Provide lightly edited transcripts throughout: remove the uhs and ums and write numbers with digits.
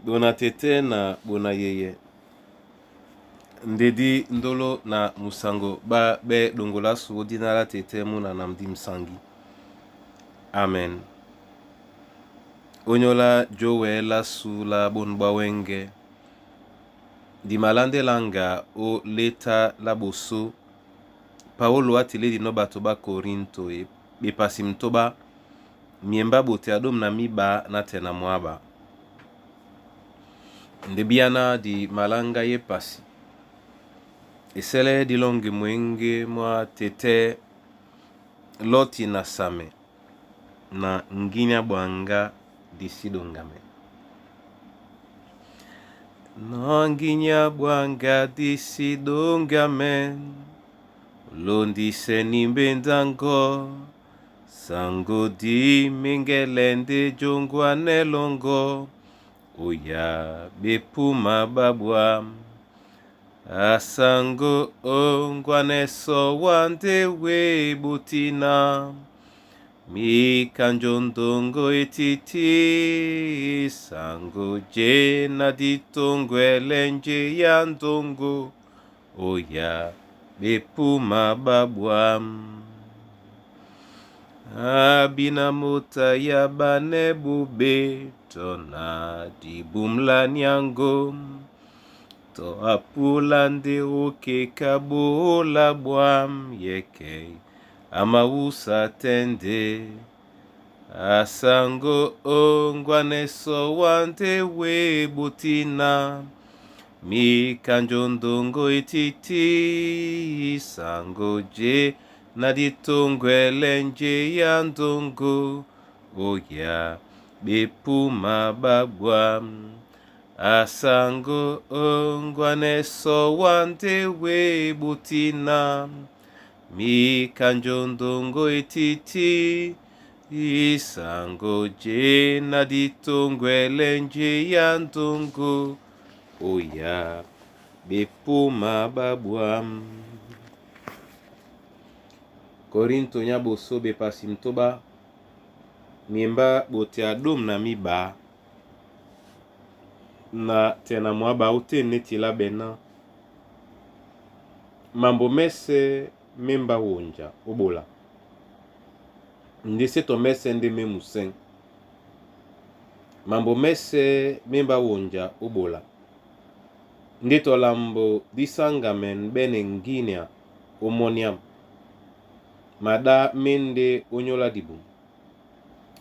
Bona tete na bona yeye. Ndedi ndolo na musango ba be dongola su dinala tete muna namdi msangi. Amen. Onyola jowe la su la bonba wenge. Di malande langa o leta la boso. Paolo atile di no batoba Korinto e be pasim toba miemba bote adom na miba na tena mwaba. Ndebiana di malanga ye pasi. Esele di longe mwenge mwa tete loti na same na nginya bwanga di sidongame. Na nginya bwanga di sidongame londi senimbe ndango sango di mingelende jongwa nelongo oya bepuma babwa asango ongwaneso wande we butina mi kanjondongo etiti sango jena ditongwelenje ya ndongo oya bepuma babwa abina mota ya bane bube tona dibumla nyango to apulande oke kabola bwam yeke amausa tende asango ongwaneso wante we butina mi kanjondongo ititi sango je na ditongwelenje ya ndongo oya bepuma babwa asango ongwaneso wante we butina mi kanjondongo ititi isango je na ditongwelenje ya ndongo oya bepuma babwa. Korinto nyaboso be pasimtoba miemba bote adom na miba na tena mwaba ute netila bena mambo mese memba wonja obola ndese to mese nde memusen mambo mese memba wonja obola ndeto lambo disangamen bene nginia omoniam mada mende onyola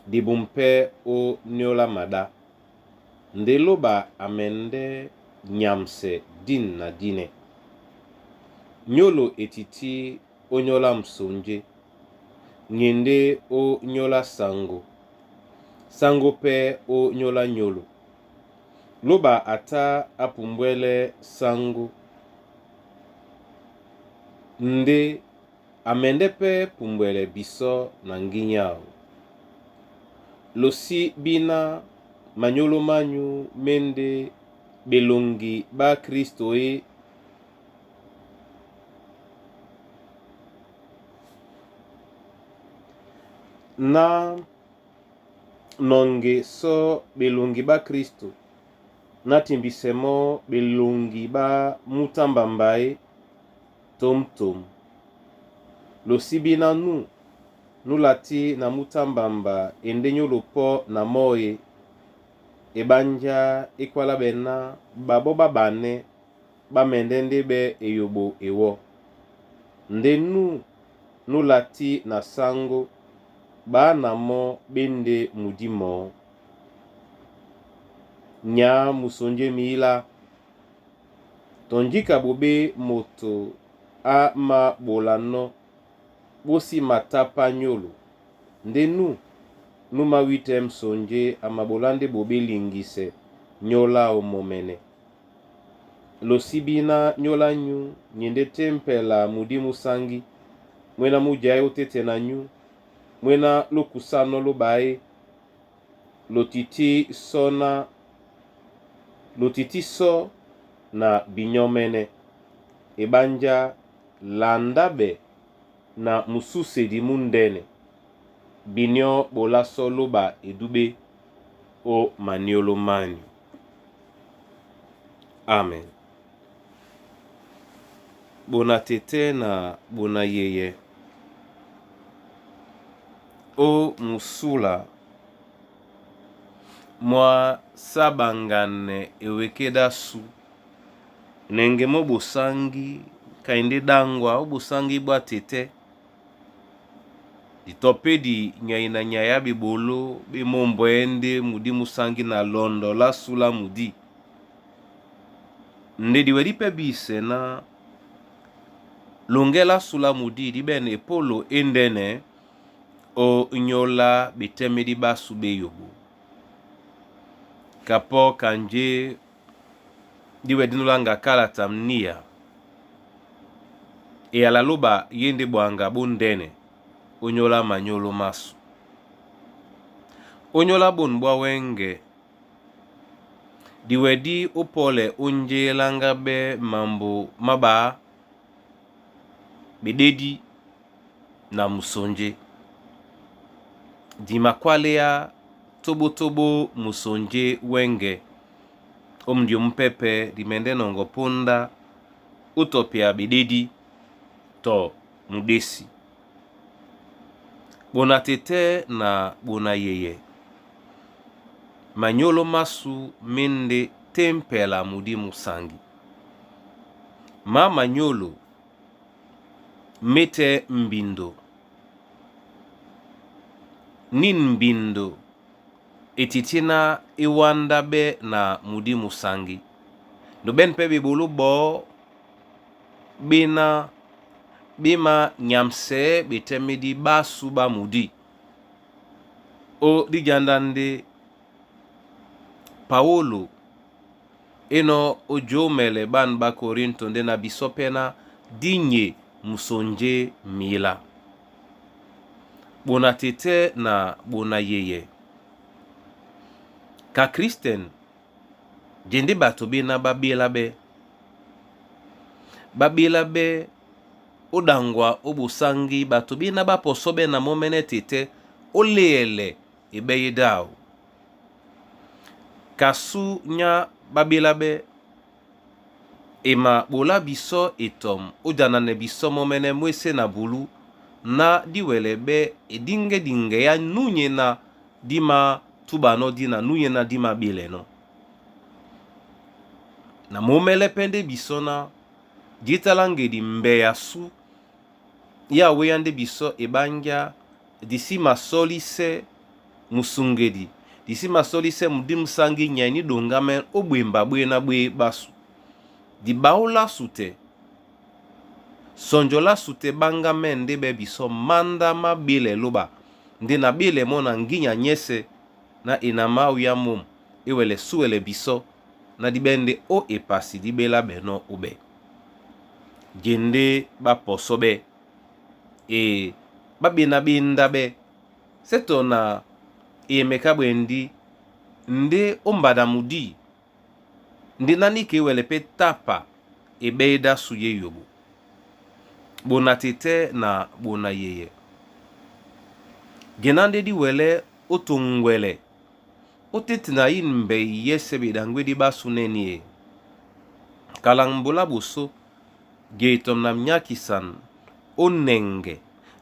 dibum pe o nyola mada ndeloba amende nyamse din na dine nyolo etiti onyola msonje nyende o nyola sango pe o nyola nyolo loba ata apumbwele sango nde amende pe pumbwele biso na nginyao losi bina manyolo manyu mende belongi ba Kristo e na nonge so belongi ba Kristo na timbisemo belongi ba mutambambae tom losi na nu lati na mutambamba endenyo lopo na moye ebanja ekwala bena babo babane bamendende be eyobo ewo nde nu lati na sango ba namo bende mudimo nya musonje miila tonjika bobe moto a ma bolano bosi matapa nyolo nde nu mawitem sonje amabolande bobe lingise nyola omomene losibina nyola nyu nyende tempela mudimu sangi mwena mujayo tete na nyu mwena lokusano lobae lotiti so na binyomene ebanja landabe na mususe di mundene binyo bola solo ba edube o maniolo mani Amen. Bona tete na bona yeye. O musula mwa sabangane ewekeda su nenge mo bosangi kainde dangwa o bosangi bwa tete ditope di nyaina nyaya bibolo bimombwende mudi musangi na londo la sula mudi nde diwedi pe bise na longela sula mudi di ben epolo endene o nyola biteme di basu beyobo kapo kanje diwedi nulanga kala tamnia e ala loba yende bwanga bondene onyola manyolo masu onyola bonbwa wenge diwedi upole unje langa be mambo maba bededi na musonje di makwalea tobo musonje wenge omdio mpepe dimende nongo punda utopia bededi to mudesi bona tete na bona yeye manyolo masu mende tempela mudi musangi ma manyolo mete mbindo nin mbindo etitina iwanda be na mudi musangi no ben pebe bulu bo bima nyamse betemedi basu ba mudi o di jandande Paolo eno ojomele ban ba Korinto nde na bisopena dinye musonje mila bona tete na bona yeye ka Kristen jende bato bina babila be odangwa obusangi bato bina baposobe na momene tete oleele ebeye dao kasu nya babila be ema bola biso etom ojana ne biso momene mwese na bulu na diwele be dinge ya nunye na dima tubano dina nunye na dima bile no na momele pende biso na jitalange di mbe ya su ya weyande biso ebanja disi masolise musungedi disi masolise mudim sangi nyani dongamen obwemba bwena bwe basu di baola sute sonjola sute banga mende be biso manda mabile loba ndi na bile mona nginya nyese na inama uya mum iwele suele biso na dibende o epasi dibela beno ube jende ba posobe e babina binda be seto na emeka bwendi nde ombada mudi ndi nani ke wele pe tapa ebeida suye yobo bona tete na bona yeye genande di wele otongwele otete na inbe yesebe dangwe di basuneni kalangbula buso geitom na mnyakisan onenge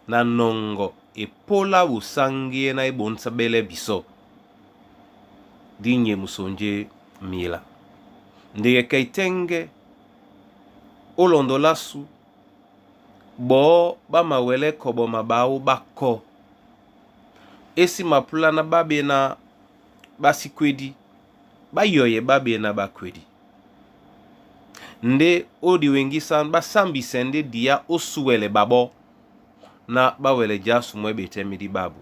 na nongo epola usangie na ibonsa bele biso dinye musonje mila ndege kaitenge olondo lasu bo ba mawele kobo mabau bako esi mapula na babe na basikwedi bayoye babe na bakwedi nde odi wengi san basambi sende dia osuwele babo na bawele jasu mwebe temidi babu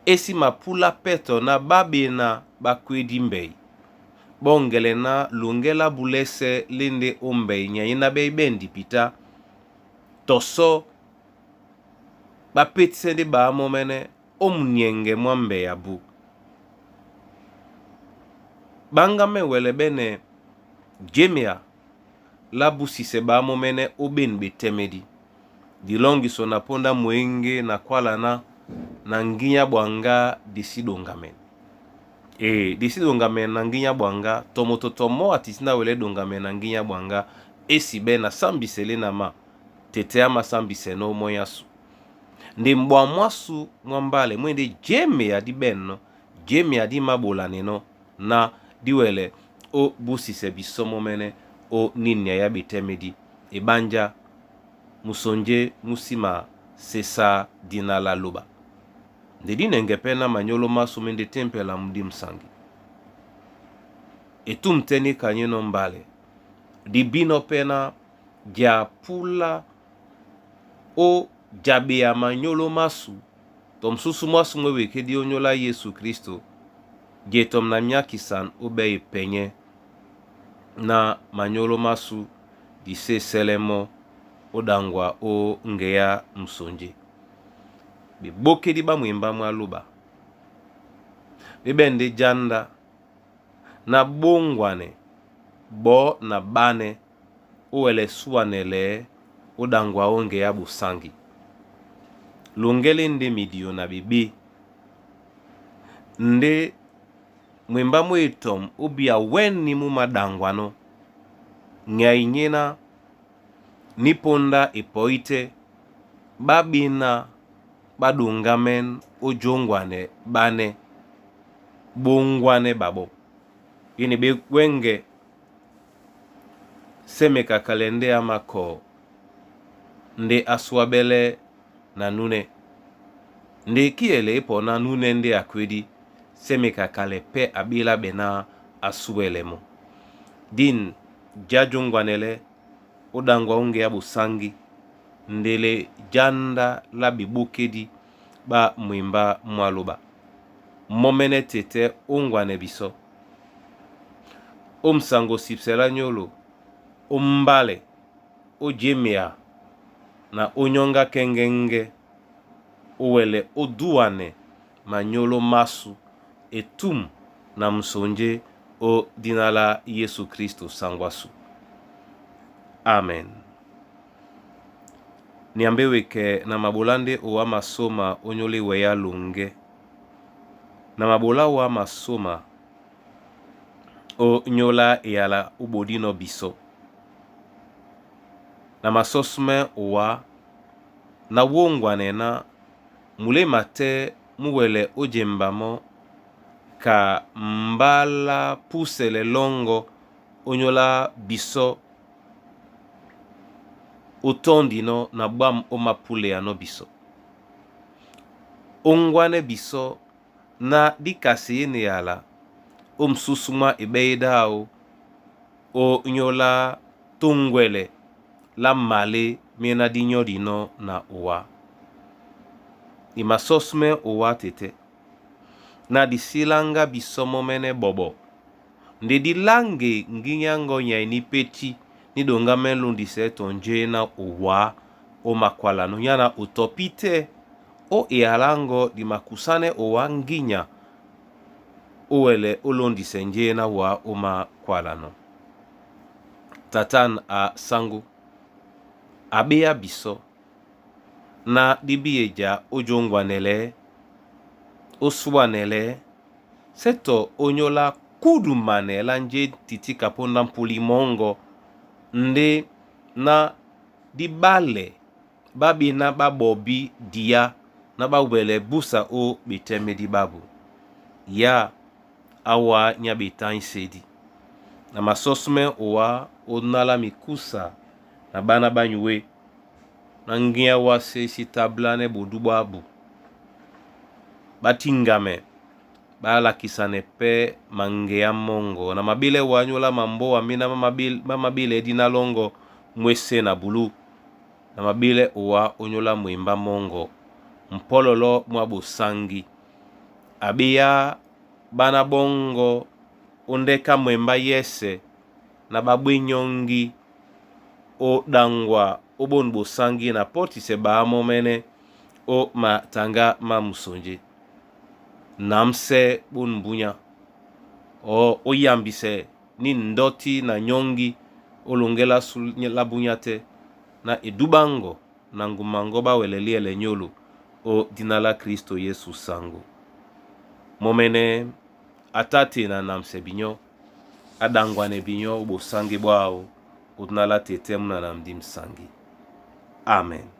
esi mapula peto na babe na bakwedi mbei bongele na lungela bulese linde ombei nyayina bebendi pita toso bapeti sende ba momene omnyenge mwambe yabu banga me wele bene jemia labu sise ba momene oben betemedi dilongi so na ponda mwenge na kwala na nginya bwanga disidongamen disi dongame na nginya bwanga tomoto tomo atisina wele dongame na nginya bwanga esibe na sambisele na ma tete ama sambise no moyasu ndi mbwa mwasu mwambale mwende jeme ya di benno jeme ya di mabolane no na diwele o busise bisomo mene o ninya ya bitemedi ebanja musonje musima sesa dina la loba ndedi nengepena manyolo masu mende tempe la mdi msangi etum teni kanyeno mbale di bino pena ja pula o jabe ya manyolo masu tom susu masu mwewe kedi onyola Yesu Kristo je tom na myakisan obe penye na manyolo masu di se selemo odangwa o ngeya msonje biboke di ba mwimba mwaluba bibende janda na bongwane bo na bane uwele suanele odangwa o ngeya busangi lungele nde midio na bibi nde mwimba mwetom ubia weni mu madangwano nyainyena niponda ipoite babina badungamen ojongwane bane bongwane babo ini be wenge semeka kalende amako nde aswabele na nune nde kiele ipo na nune nde akwedi semeka kale pe abila bena asuelemo din jajongwanele odangwa unge ya busangi ndele janda la bibukedi ba mwimba mwaluba momene tete ongwane biso omsango sipsela nyolo ombale ojemea na onyonga kengenge uwele oduane manyolo masu etum na msonje o dinala Yesu Kristo sangwasu. Amen. Niambewe ke na mabolande owa masoma onyole weya lunge. Na mabola owa masoma o nyola yala ubodino biso. Na masosme owa na wongwane na mule mate muwele ojembamo ka mbala pusele longo onyola biso otondino na bam omapule ya no biso ongwane biso na dikasi yene yala omsusuma ebeidao o nyola tongwele la male mena dinyo dino na owa imasosme owa tete na disilanga bisomo mene bobo ndedi lange nginyango nyaini peti ni donga melundi se tonje na owa o makwala no yana utopite o ealango di makusane owa nginya owele olondi senje na wa o makwala no tatan a sangu abea biso na dibieja ojongwanele oswanele seto onyola kudumane lanje titi kaponda mpuli mongo nde na dibale babi na babobi dia na bawele busa o biteme di babu ya awa nya bitan sedi na masosme owa onala mikusa na bana banywe na ngia wase si tablane bodubo abu batingame bala kisane pe mangea mongo na mabile wanyola mambo wa mina mabile dina longo mwese na bulu na mabile owa onyola mwimba mongo mpololo mwabu sangi abia bana bongo ondeka mwemba yese na babwinyongi o dangwa obonbo sangi na poti se baamo mene o matanga mamusonje namse bunbunya o oyambise ni ndoti na nyongi olongela la bunyate na edubango na ngumango bawelelie lenyolo o dinala Kristo Yesu sango momene atate na namse binyo adangwane binyo bosangi bwao utnala tete muna namdi msangi. Amen.